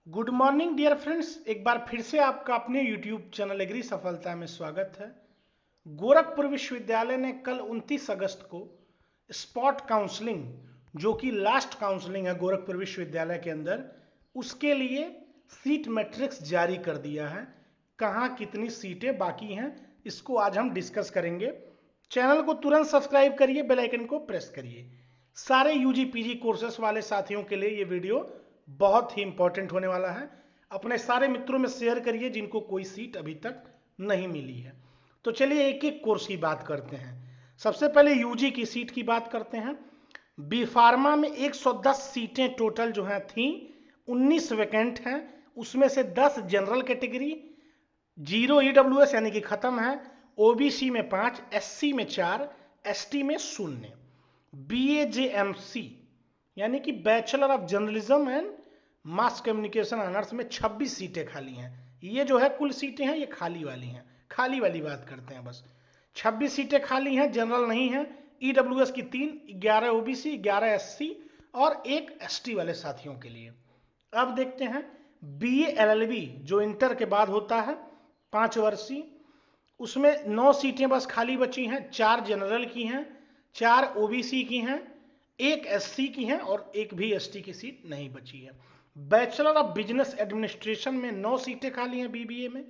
Good morning dear friends, एक बार फिर से आपका अपने यूट्यूब चैनल एग्री सफलता में स्वागत है। गोरखपुर विश्वविद्यालय ने कल 29 अगस्त को स्पॉट काउंसलिंग, जो कि लास्ट काउंसलिंग है गोरखपुर विश्वविद्यालय के अंदर, उसके लिए सीट मैट्रिक्स जारी कर दिया है। कहाँ कितनी सीटें बाकी हैं, इसको आज हम डिस्कस करेंगे। चैनल को तुरंत सब्सक्राइब करिए, बेल आइकन को प्रेस करिए। सारे यूजी पीजी कोर्सेस वाले साथियों के लिए ये वीडियो बहुत ही इंपॉर्टेंट होने वाला है। अपने सारे मित्रों में शेयर करिए जिनको कोई सीट अभी तक नहीं मिली है। तो चलिए एक एक कोर्स की बात करते हैं। सबसे पहले यूजी की सीट की बात करते हैं। बी फार्मा में 110 सीटें टोटल जो हैं थी, 19 वैकेंट हैं। उसमें से 10 जनरल कैटेगरी, 0 ईडब्ल्यूएस यानी कि खत्म है, ओबीसी में 5, एससी में 4, एसटी में 0। बीएजेएमसी यानी कि bachelor of journalism and mass communication honours में 26 सीटें खाली हैं। ये जो है कुल सीटें हैं, ये खाली वाली हैं। खाली वाली बात करते हैं बस। 26 सीटें खाली हैं, जनरल नहीं है। ईडब्ल्यूएस की 3, 11 ओबीसी, 11 एससी और 1 एसटी वाले साथियों के लिए। अब देखते हैं बीए एलएलबी जो इंटर के बाद होता है, 5 वर्षीय, उसमें 9 सीटें बस खाली बची हैं। 4 जनरल की हैं, 4 ओबीसी की हैं, 1 एससी की हैं और 1 भी एसटी की सीट नहीं बची है। बैचलर ऑफ बिजनेस एडमिनिस्ट्रेशन में 9 सीटें खाली हैं बीबीए में,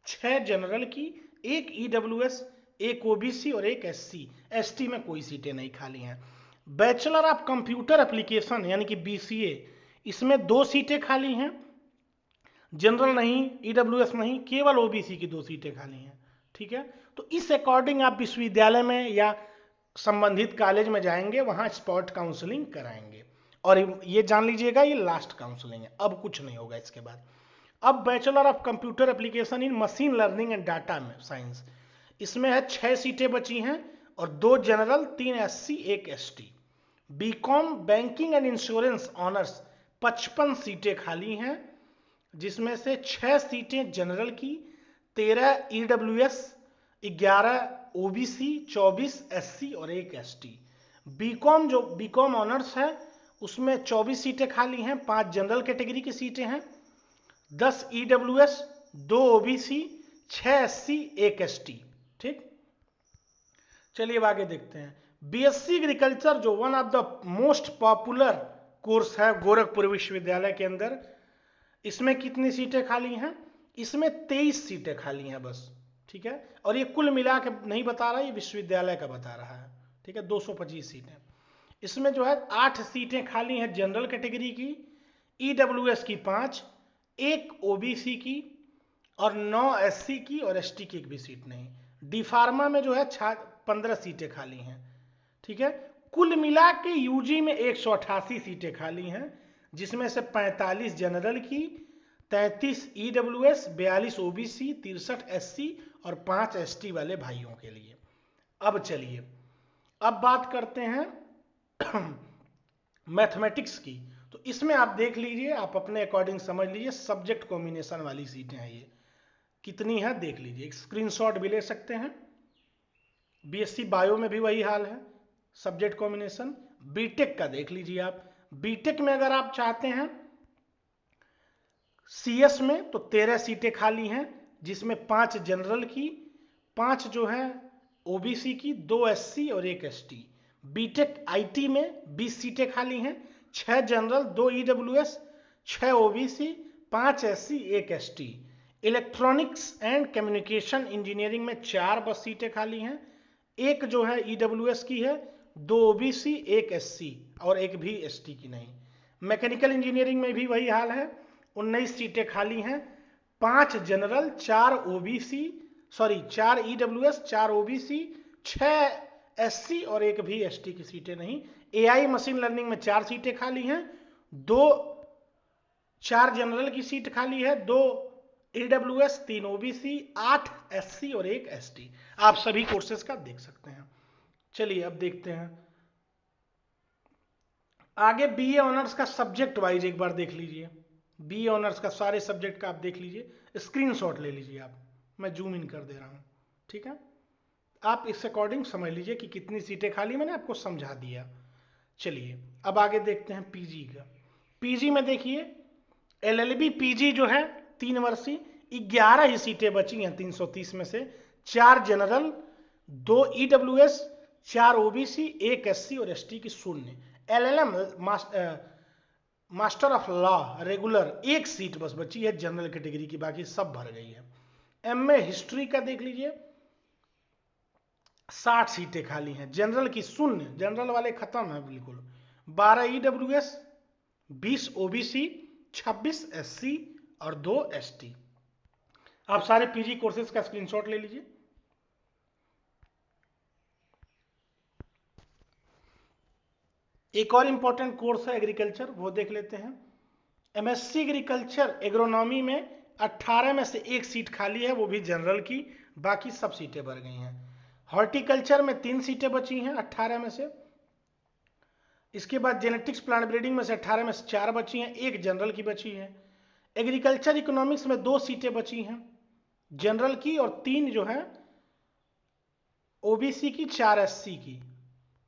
6 जनरल की, 1 ईडब्ल्यूएस, 1 ओबीसी और 1 एससी। एसटी में कोई सीटें नहीं खाली हैं। बैचलर ऑफ कंप्यूटर एप्लीकेशन यानी कि बीसीए, इसमें 2 सीटें खाली हैं, जनरल नहीं, ईडब्ल्यूएस नहीं, केवल ओबीसी की 2 सीटें खाली हैं। ठीक है, तो इस अकॉर्डिंग आप विश्वविद्यालय में या संबंधित कॉलेज में जाएंगे, वहां स्पॉट काउंसलिंग कराएंगे। और ये जान लीजिएगा, ये लास्ट काउंसलिंग है, अब कुछ नहीं होगा इसके बाद। अब bachelor of computer application in machine learning and data science, इसमें है 6 सीटें बची हैं और 2 general, 3 SC, 1 ST. BCom banking and insurance honours 55 सीटें खाली हैं, जिसमें से 6 सीटें जनरल की, 13 ईडब्ल्यूएस, 11 ओबीसी, 24 एससी और 1 एसटी। बीकॉम जो बीकॉम ऑनर्स है उसमें 24 सीटें खाली हैं, 5 जनरल कैटेगरी की सीटें हैं, 10 ईडब्ल्यूएस, 2 ओबीसी, 6 एससी, 1 एसटी। ठीक, चलिए अब आगे देखते हैं। बीएससी एग्रीकल्चर जो one of the most popular course है गोरखपुर विश्वविद्यालय के अंदर, इसमें कितनी सीटें खाली हैं? इसमें 23 सीटें खाली हैं बस। ठीक है, और ये कुल मिला के नहीं बता रहा, ये विश्वविद्यालय का बता रहा है। ठीक है, 225 सीटें। इसमें जो है 8 सीटें खाली हैं जनरल कैटेगरी की, ईडब्ल्यूएस की 5, 1 ओबीसी की और 9 एससी की और एसटी की एक भी सीट नहीं। डी फार्मा में जो है 15 सीटें खाली हैं। ठीक है, कुल मिला के यूजी में 188 सीटें खाली हैं, जिसमें से 45 जनरल की, 33 ईडब्ल्यूएस, 42 ओबीसी, 63 एससी और 5 एसटी वाले भाइयों के लिए। अब चलिए अब बात करते हैं मैथमेटिक्स की। तो इसमें आप देख लीजिए, आप अपने अकॉर्डिंग समझ लीजिए, सब्जेक्ट कॉम्बिनेशन वाली सीटें हैं। ये कितनी है देख लीजिए, एक स्क्रीनशॉट भी ले सकते हैं। बीएससी बायो में भी वही हाल है, सब्जेक्ट कॉम्बिनेशन। बीटेक का देख लीजिए आप। बीटेक में अगर आप चाहते हैं सीएस में, तो 13 सीटें खाली हैं, जिसमें 5 जनरल की, 5 जो है ओबीसी की, 2 एससी और 1 एसटी। बीटेक आईटी में 20 सीटें खाली हैं, 6 general, 2 EWS, 6 OBC, 5 SC, 1 ST. Electronics and communication engineering में 4 बस सीटें खाली हैं, 1 जो है ईडब्ल्यूएस की है, 2 ओबीसी, 1 एससी और 1 भी एसटी की नहीं। मैकेनिकल इंजीनियरिंग में भी वही हाल है, 19 सीटें खाली हैं, 5 general, 4 OBC, sorry 4 EWS, 4 OBC, 6 SC और 1 भी एसटी की सीटें नहीं। एआई मशीन लर्निंग में 4 सीटें खाली हैं, 4 जनरल की सीट खाली है, 2 ईडब्ल्यूएस, 3 ओबीसी, 8 एससी और 1 एसटी। आप सभी कोर्सेज का देख सकते हैं। चलिए अब देखते हैं आगे। बीए ऑनर्स का सब्जेक्ट वाइज एक बार देख लीजिए। बीए ऑनर्स का सारे सब्जेक्ट का आप देख लीजिए, स्क्रीनशॉट ले लीजिए आप, मैं जूम इन कर दे रहा हूं। ठीक है, आप इस अकॉर्डिंग समझ लीजिए कि कितनी सीटें खाली, मैंने आपको समझा दिया। चलिए अब आगे देखते हैं पीजी का। पीजी में देखिए LLB PG जो है 3 वर्षीय, 11 ही सीटें बची हैं 330 में से, 4 जनरल, 2 EWS, 4 OBC, 1 SC और ST की 0। LLM master of law regular 1 seat बस बची है जनरल कैटेगरी की, बाकी सब भर गई है। MA हिस्ट्री का देख लीजिए 60 सीटें खाली हैं, जनरल की 0, जनरल वाले खत्म है बिल्कुल। 12 EWS, 20 OBC, 26 SC और 2 ST। आप सारे PG कोर्सेज का स्क्रीनशॉट ले लीजिए। एक और इंपॉर्टेंट कोर्स है एग्रीकल्चर, वो देख लेते हैं। MSc एग्रीकल्चर एग्रोनॉमी में 18 में से 1 सीट खाली है, वो भी जनरल की, बाकी सब सीटें भर गई हैं। हॉर्टिकल्चर में 3 सीटें बची हैं 18 में से। इसके बाद जेनेटिक्स प्लांट ब्रीडिंग में से 18 में से 4 बची हैं, 1 जनरल की बची है। एग्रीकल्चर इकोनॉमिक्स में 2 सीटें बची हैं जनरल की, और 3 जो है OBC की, 4 SC की,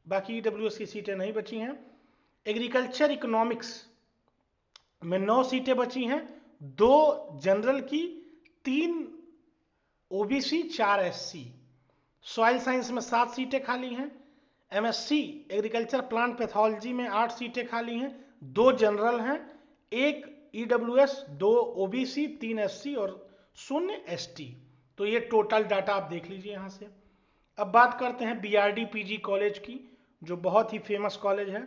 बाकी EWS की सीटें नहीं बची हैं। एग्रीकल्चर इकोनॉमिक्स में 9 सीटें बची हैं, 2 जनरल की, 3 OBC, 4 SC। सॉइल साइंस में 7 सीटें खाली हैं। MSc एग्रीकल्चर प्लांट पैथोलॉजी में 8 सीटें खाली हैं, 2 जनरल हैं, 1 EWS, 2 OBC, 3 SC और 0 ST। तो ये टोटल डाटा आप देख लीजिए यहाँ से। अब बात करते हैं BRD PG कॉलेज की, जो बहुत ही फेमस कॉलेज है।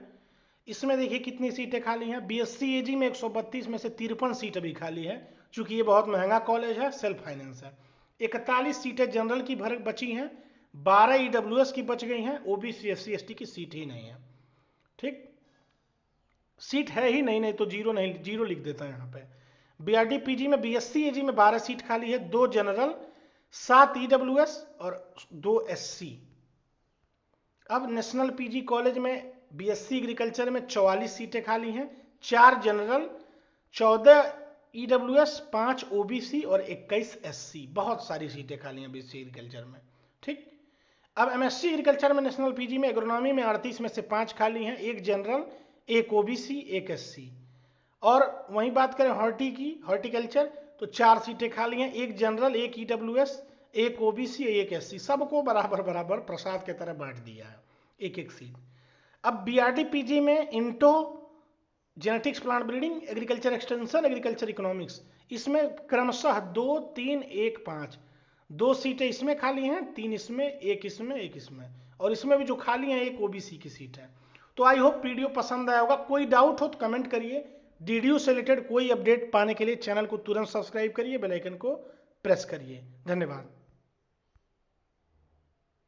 इसमें देखिए कितनी सीटें खाली हैं। BSc AG में 132 में से 53 सीट अभी खाली है, चूंकि ये बहुत महंगा कॉलेज है, सेल्फ फाइनेंस है। 41 सीटें जनरल की भर बची हैं, 12 EWS की बच गई हैं, OBC SC ST की सीट ही नहीं है। ठीक, सीट है ही नहीं, नहीं तो जीरो नहीं, जीरो लिख देता है यहाँ पे। BRD PG में BSc AG में 12 सीट खाली है, 2 जनरल, 7 EWS और 2 SC। अब नेशनल PG कॉलेज में BSc एग्रीकल्चर में 44 सीटें खाली हैं, 4 जनरल, 14 EWS, 5 OBC और 21 SC। बहुत सारी सीटें खाली हैं BSc एग्रीकल्चर में। ठीक, अब MSc एग्रीकल्चर में नेशनल PG में एग्रोनॉमी में 38 में से 5 खाली हैं, 1 जनरल, 1 OBC, 1 SC। और वहीं बात करें हॉर्टी की, हॉर्टिकल्चर, तो 4 सीटें खाली हैं, 1 जनरल, 1 EWS, 1 OBC, 1 SC। सबको बराबर बराबर प्रसाद की तरह बांट दिया है, 1-1 सीट। अब BRD PG में into, genetics plant breeding, agriculture extension, agriculture economics, इसमें क्रमशः 2, 3, 1, 5, 2 सीटें इसमें खाली हैं, 3 इसमें, 1 इसमें, 1 इसमें, और इसमें भी जो खाली हैं 1 OBC की सीट है। तो आई होप वीडियो पसंद आया होगा। कोई डाउट हो तो कमेंट करिए। DDU से रिलेटेड कोई अपडेट पाने के लिए चैनल को तुरंत सब्सक्राइब करिए, बेल आइकन को प्रेस करिए। धन्यवाद।